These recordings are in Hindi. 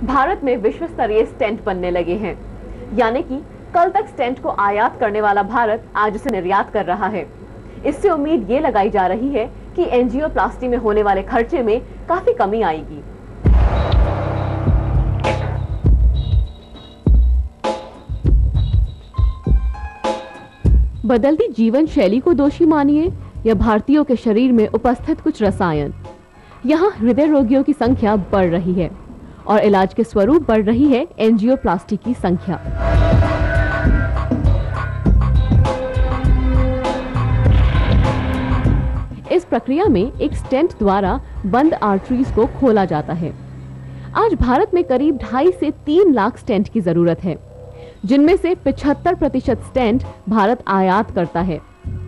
भारत में विश्व स्तरीय स्टेंट बनने लगे हैं, यानी कि कल तक स्टेंट को आयात करने वाला भारत आज उसे निर्यात कर रहा है। इससे उम्मीद ये लगाई जा रही है कि एंजियोप्लास्टी में होने वाले खर्चे में काफी कमी आएगी। बदलती जीवन शैली को दोषी मानिए या भारतीयों के शरीर में उपस्थित कुछ रसायन, यहाँ हृदय रोगियों की संख्या बढ़ रही है और इलाज के स्वरूप बढ़ रही है एंजियोप्लास्टी की संख्या। इस प्रक्रिया में एक स्टेंट द्वारा बंद आर्टरीज को खोला जाता है। आज भारत में करीब 2.5 से 3 लाख स्टेंट की जरूरत है, जिनमें से 75% स्टेंट भारत आयात करता है,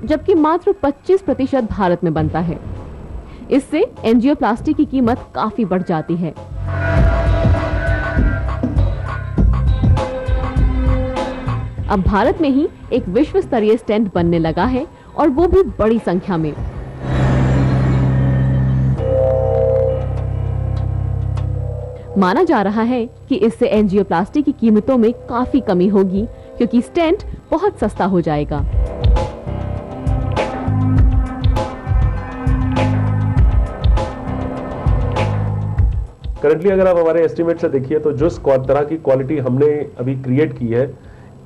जबकि मात्र 25% भारत में बनता है। इससे एंजियोप्लास्टी की कीमत काफी बढ़ जाती है। अब भारत में ही एक विश्व स्तरीय स्टेंट बनने लगा है और वो भी बड़ी संख्या में। माना जा रहा है कि इससे एंजियोप्लास्टी की कीमतों में काफी कमी होगी, क्योंकि स्टेंट बहुत सस्ता हो जाएगा। करंटली अगर आप हमारे एस्टिमेट से देखिए तो जो तरह की क्वालिटी हमने अभी क्रिएट की है,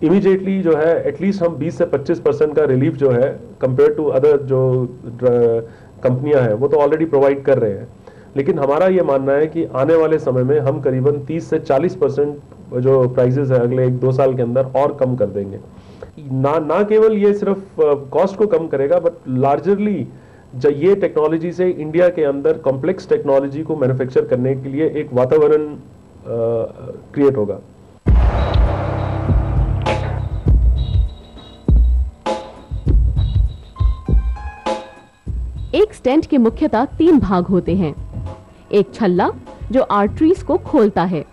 इमीडिएटली जो है एटलीस्ट हम 20 से 25% का रिलीफ जो है कंपेयर टू अदर जो कंपनियां हैं वो तो ऑलरेडी प्रोवाइड कर रहे हैं। लेकिन हमारा ये मानना है कि आने वाले समय में हम करीबन 30 से 40% जो प्राइसेस है अगले 1-2 साल के अंदर और कम कर देंगे। ना केवल ये सिर्फ कॉस्ट को कम करेगा, बट लार्जरली ये टेक्नोलॉजी से इंडिया के अंदर कॉम्प्लेक्स टेक्नोलॉजी को मैन्युफैक्चर करने के लिए एक वातावरण क्रिएट होगा। एक स्टेंट के मुख्यतः 3 भाग होते हैं। एक छल्ला जो आर्टरीज को खोलता है,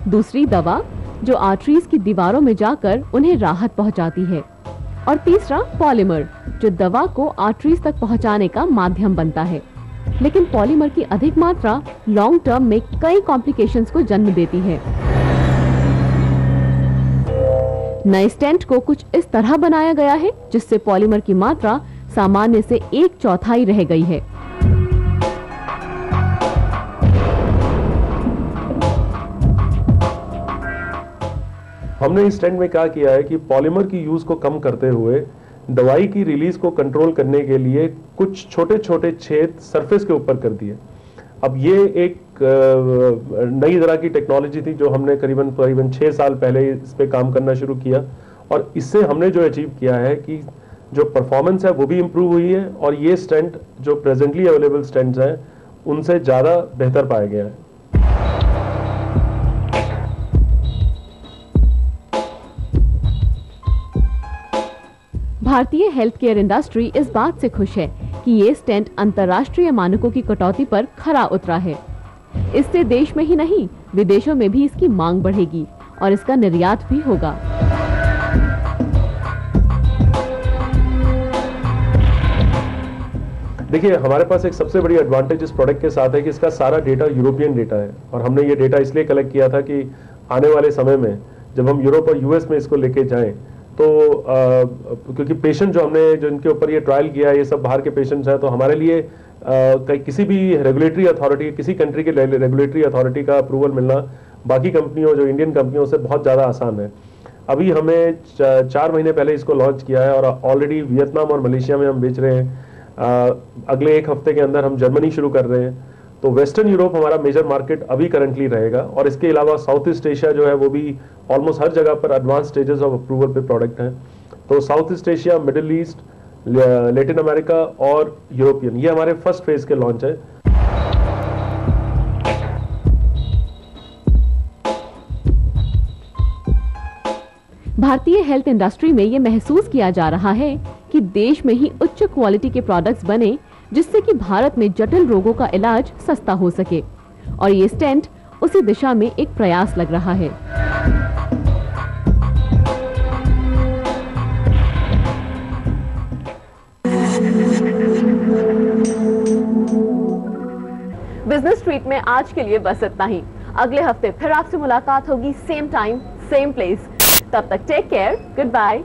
दूसरी दवा जो आर्टरीज की दीवारों में जाकर उन्हें राहत पहुंचाती है, और तीसरा पॉलीमर जो दवा को आर्टरीज तक पहुंचाने का माध्यम बनता है। लेकिन पॉलीमर की अधिक मात्रा लॉन्ग टर्म में कई कॉम्प्लिकेशंस को जन्म देती है। नए स्टेंट को कुछ इस तरह बनाया गया है जिससे पॉलीमर की मात्रा सामान्य से 1/4 रह गई है। हमने इस स्टेंट में क्या किया है कि पॉलीमर की यूज को कम करते हुए दवाई की रिलीज को कंट्रोल करने के लिए कुछ छोटे छोटे छेद सरफेस के ऊपर कर दिए। अब ये एक नई तरह की टेक्नोलॉजी थी जो हमने करीबन 6 साल पहले इस पे काम करना शुरू किया, और इससे हमने जो अचीव किया है कि जो परफॉर्मेंस है वो भी इम्प्रूव हुई है, और ये स्टेंट जो प्रेजेंटली अवेलेबल स्टेंट्स हैं उनसे ज़्यादा बेहतर पाया गया है। भारतीय हेल्थ केयर इंडस्ट्री इस बात से खुश है कि ये स्टेंट अंतर्राष्ट्रीय मानकों की कटौती पर खरा उतरा है। इससे देश में ही नहीं विदेशों में भी इसकी मांग बढ़ेगी और इसका निर्यात भी होगा। देखिए, हमारे पास एक सबसे बड़ी एडवांटेज इस प्रोडक्ट के साथ है कि इसका सारा डेटा यूरोपियन डेटा है, और हमने ये डेटा इसलिए कलेक्ट किया था कि आने वाले समय में जब हम यूरोप और यूएस में इसको लेके जाएं तो क्योंकि पेशेंट जो हमने जो इनके ऊपर ये ट्रायल किया है ये सब बाहर के पेशेंट्स हैं, तो हमारे लिए किसी भी रेगुलेटरी अथॉरिटी, किसी कंट्री के रेगुलेटरी अथॉरिटी का अप्रूवल मिलना बाकी कंपनियों जो इंडियन कंपनियों से बहुत ज़्यादा आसान है। अभी हमें 4 महीने पहले इसको लॉन्च किया है और ऑलरेडी वियतनाम और मलेशिया में हम बेच रहे हैं। अगले 1 हफ्ते के अंदर हम जर्मनी शुरू कर रहे हैं। तो वेस्टर्न यूरोप हमारा मेजर मार्केट अभी करंटली रहेगा, और इसके अलावा साउथ ईस्ट एशिया जो है वो भी ऑलमोस्ट हर जगह पर एडवांस स्टेजेस ऑफ अप्रूवल पे प्रोडक्ट हैं। तो south east Asia, middle east, Latin America और यूरोपियन, ये हमारे फर्स्ट फेज के लॉन्च है। भारतीय हेल्थ इंडस्ट्री में ये महसूस किया जा रहा है कि देश में ही उच्च क्वालिटी के प्रोडक्ट्स बने, जिससे कि भारत में जटिल रोगों का इलाज सस्ता हो सके, और ये स्टेंट उसी दिशा में एक प्रयास लग रहा है। बिजनेस स्ट्रीट में आज के लिए बस इतना ही। अगले हफ्ते फिर आपसे मुलाकात होगी, सेम टाइम सेम प्लेस। तब तक टेक केयर, गुड बाय।